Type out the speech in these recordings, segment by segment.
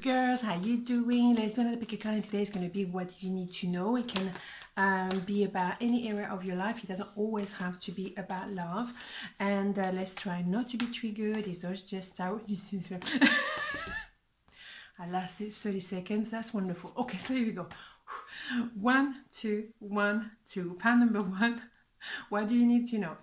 girls, how you doing? Let's do another pick a card. Today is going to be what you need to know. It can be about any area of your life. It doesn't always have to be about love. And let's try not to be triggered. It's just how I lasted 30 seconds. That's wonderful. Okay, so here we go. 1, 2, 1, 2. Pan number 1. What do you need to know?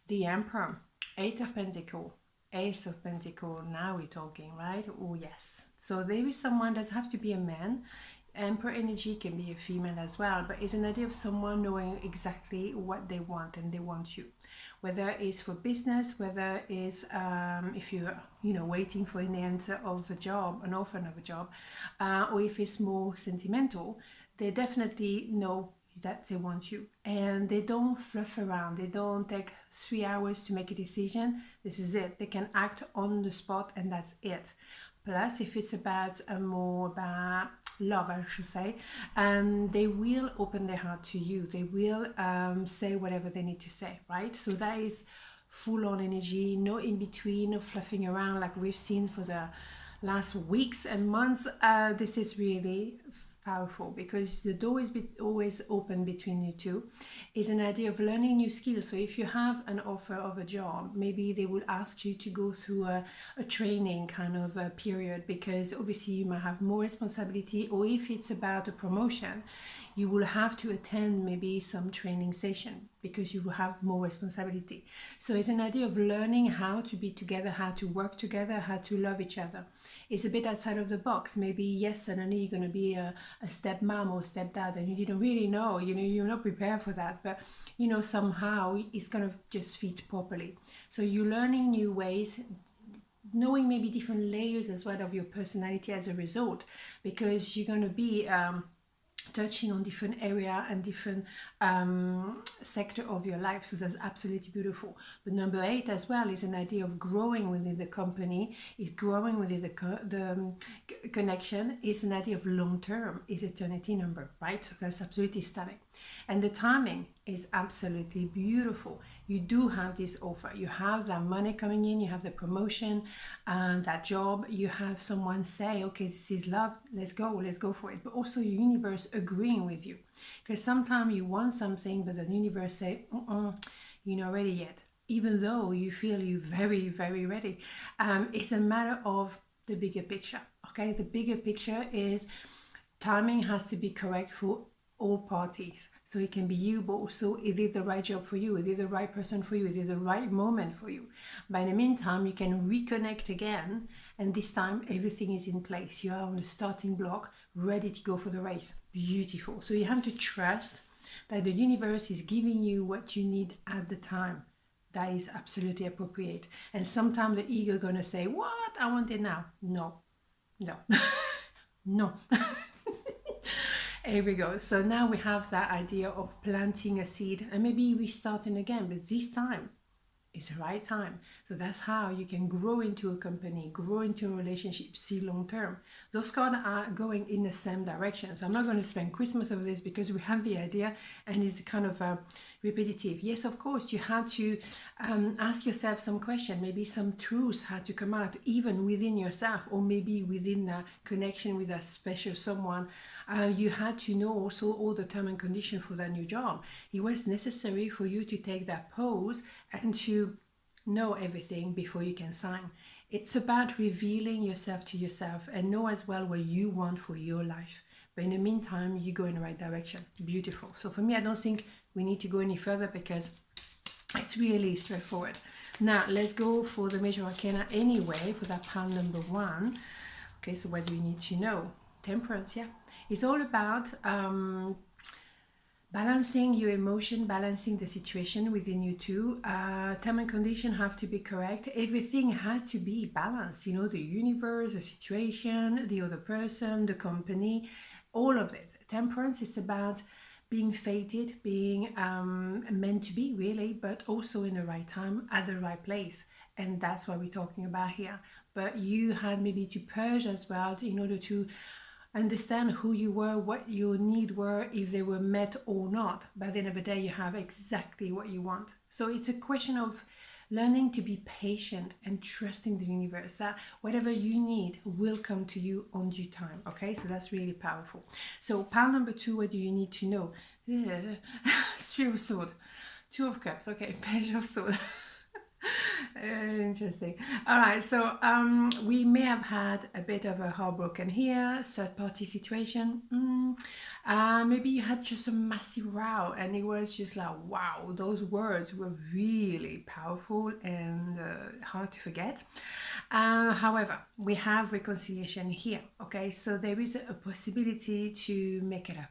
The Emperor, 8 of Pentacles, Ace of Pentacles. Now we're talking, right? Oh yes. So there is someone, doesn't have to be a man. Emperor energy can be a female as well, but it's an idea of someone knowing exactly what they want, and they want you. Whether it's for business, whether it's if you're waiting for an answer of a job, an offer of a job, or if it's more sentimental, they definitely know that they want you, and they don't fluff around. They don't take 3 hours to make a decision. This is it. They can act on the spot, and that's it. Plus, if it's about more about love, I should say, they will open their heart to you. They will say whatever they need to say, right? So that is full on energy, no in between, no fluffing around like we've seen for the last weeks and months. This is really powerful because the door is always open between you two. Is an idea of learning new skills. So if you have an offer of a job, maybe they will ask you to go through a training kind of a period, because obviously you might have more responsibility, or if it's about a promotion, you will have to attend maybe some training session because you will have more responsibility. So it's an idea of learning how to be together, how to work together, how to love each other. It's a bit outside of the box. Maybe yes, suddenly you're going to be a stepmom or stepdad, and you didn't really know, you're not prepared for that, but somehow it's going to just fit properly. So you're learning new ways, knowing maybe different layers as well of your personality as a result, because you're going to be touching on different area and different sector of your life. So that's absolutely beautiful. But number 8 as well is an idea of growing within the company, is growing within the connection, is an idea of long term, is eternity number, right? So that's absolutely stunning. And the timing is absolutely beautiful. You do have this offer, you have that money coming in, you have the promotion, that job, you have someone say, okay, this is love, let's go for it. But also your universe agreeing with you, because sometimes you want something but the universe say, you're not ready yet, even though you feel you're very, very ready. It's a matter of the bigger picture. Okay, the bigger picture is timing has to be correct for all parties. So it can be you, but also is it the right job for you? Is it the right person for you? Is it the right moment for you? But in the meantime, you can reconnect again, and this time everything is in place. You are on the starting block, ready to go for the race. Beautiful. So you have to trust that the universe is giving you what you need at the time. That is absolutely appropriate. And sometimes the ego gonna say, what? I want it now. No. No. Here we go. So now we have that idea of planting a seed, and maybe we starting again, but this time it's the right time. So that's how you can grow into a company, grow into a relationship, see long term. Those cards are going in the same direction. So I'm not going to spend Christmas over this because we have the idea and it's kind of repetitive. Yes, of course, you had to ask yourself some question. Maybe some truths had to come out even within yourself, or maybe within a connection with a special someone. You had to know also all the term and condition for that new job. It was necessary for you to take that pause and to know everything before you can sign. It's about revealing yourself to yourself and know as well what you want for your life. But in the meantime, you go in the right direction. Beautiful. So for me, I don't think we need to go any further because it's really straightforward. Now, let's go for the major arcana anyway, for that pile number 1. Okay, so what do we need to know? Temperance, yeah. It's all about balancing your emotion, balancing the situation within you two. Term and condition have to be correct. Everything had to be balanced. The universe, the situation, the other person, the company, all of this. Temperance is about being fated, being meant to be really, but also in the right time, at the right place. And that's what we're talking about here. But you had maybe to purge as well in order to understand who you were, what your needs were, if they were met or not. By the end of the day, you have exactly what you want. So it's a question of learning to be patient and trusting the universe that whatever you need will come to you on due time. Okay, so that's really powerful. So pile number 2, what do you need to know? Three of Swords, Two of Cups. Okay, Page of Swords. Interesting. All right, so we may have had a bit of a heartbroken here, third party situation. Maybe you had just a massive row and it was just like, wow, those words were really powerful and hard to forget. However, we have reconciliation here. Okay, so there is a possibility to make it up.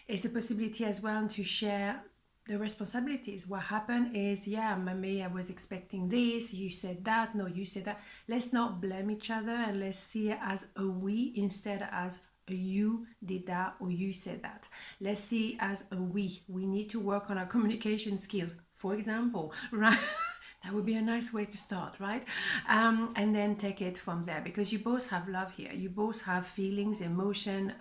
It's a possibility as well to share the responsibilities. What happened is, yeah, maybe I was expecting this, you said that, no, you said that. Let's not blame each other and let's see it as a we instead as a you did that or you said that. Let's see it as a we. We need to work on our communication skills, for example, right? That would be a nice way to start, right? And then take it from there, because you both have love here. You both have feelings, emotion.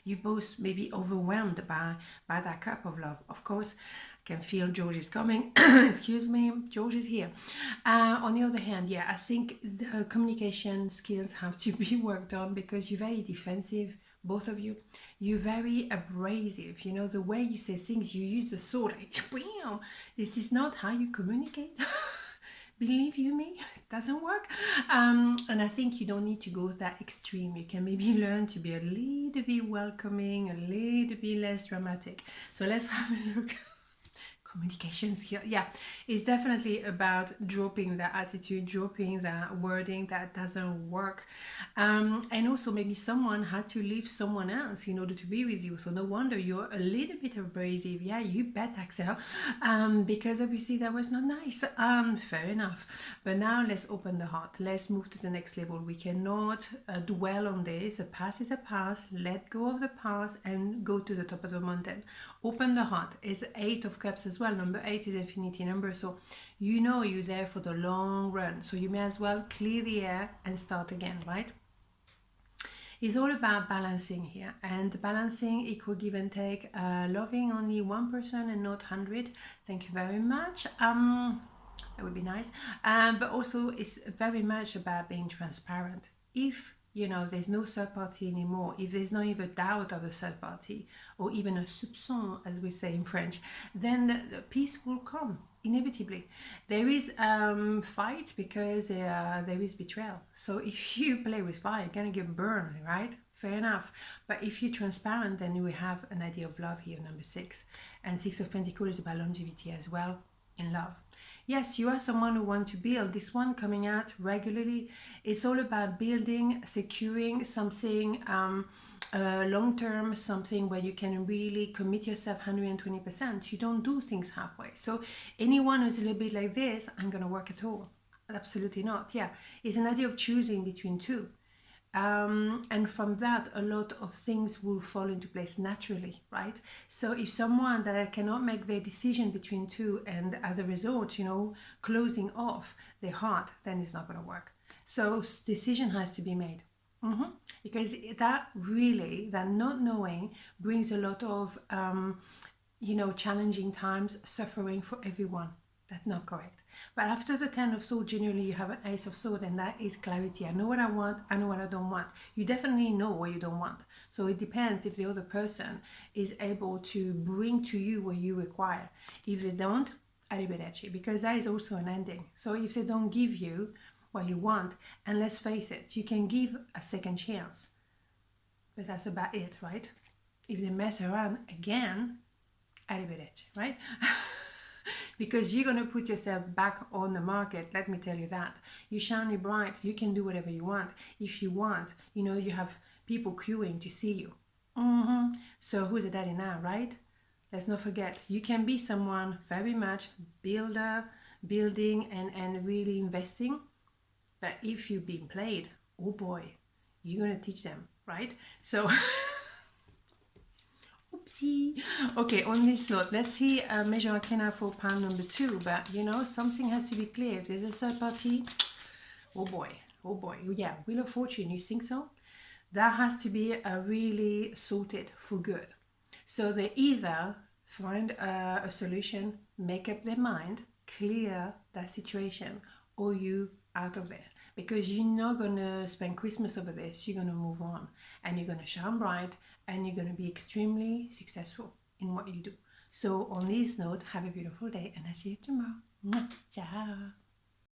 You both may be overwhelmed by that cup of love. Of course, I can feel George is coming. Excuse me, George is here. On the other hand, yeah, I think the communication skills have to be worked on, because you're very defensive, both of you. You're very abrasive, you know, the way you say things, you use the sword. This is not how you communicate. Believe you me, it doesn't work. And I think you don't need to go that extreme. You can maybe learn to be a little bit welcoming, a little bit less dramatic. So let's have a look. Communication skill, yeah, it's definitely about dropping that attitude, dropping that wording that doesn't work. And also maybe someone had to leave someone else in order to be with you, so no wonder you're a little bit abrasive. Yeah, you bet, Axelle, because obviously that was not nice. Fair enough. But now let's open the heart, let's move to the next level. We cannot dwell on this. The past is a past. Let go of the past and go to the top of the mountain. Open the heart. Is 8 of Cups as well. Number 8 is infinity number, so you know you're there for the long run, so you may as well clear the air and start again, right? It's all about balancing here, and balancing equal give and take, loving only one person and not 100. Thank you very much. That would be nice. But also it's very much about being transparent. If you know there's no third party anymore, if there's not even doubt of a third party, or even a soupçon, as we say in French, then the peace will come inevitably. There is fight because there is betrayal. So if you play with fire, you're gonna get burned, right? Fair enough. But if you're transparent, then we have an idea of love here, number 6. And 6 of Pentacles is about longevity as well in love. Yes, you are someone who wants to build. This one coming out regularly. It's all about building, securing something long-term, something where you can really commit yourself 120%. You don't do things halfway. So anyone who's a little bit like this, I'm going to work at all. Absolutely not. Yeah, it's an idea of choosing between two. And from that, a lot of things will fall into place naturally, right? So if someone that cannot make their decision between two, and as a result, you know, closing off their heart, then it's not going to work. So decision has to be made. Because that really, that not knowing brings a lot of, you know, challenging times, suffering for everyone. That's not correct. But after the 10 of Swords, generally you have an Ace of Swords, and that is clarity. I know what I want, I know what I don't want. You definitely know what you don't want. So it depends if the other person is able to bring to you what you require. If they don't, arrivederci, because that is also an ending. So if they don't give you what you want, and let's face it, you can give a second chance, but that's about it, right? If they mess around again, arrivederci, right? Because you're going to put yourself back on the market, let me tell you that. You're shiny bright, you can do whatever you want. If you want, you know, you have people queuing to see you. So who's the daddy now, right? Let's not forget, you can be someone very much builder, building and really investing. But if you've been played, oh boy, you're going to teach them, right? So... Oopsie. Okay, on this note, let's see Major Arcana for pile number 2. But, you know, something has to be clear. If there's a third party, oh boy, yeah, Wheel of Fortune, you think so? That has to be really sorted for good. So they either find a solution, make up their mind, clear that situation or you out of there, because you're not gonna spend Christmas over this. You're gonna move on and you're gonna shine bright and you're gonna be extremely successful in what you do. So on this note, have a beautiful day and I'll see you tomorrow. Ciao.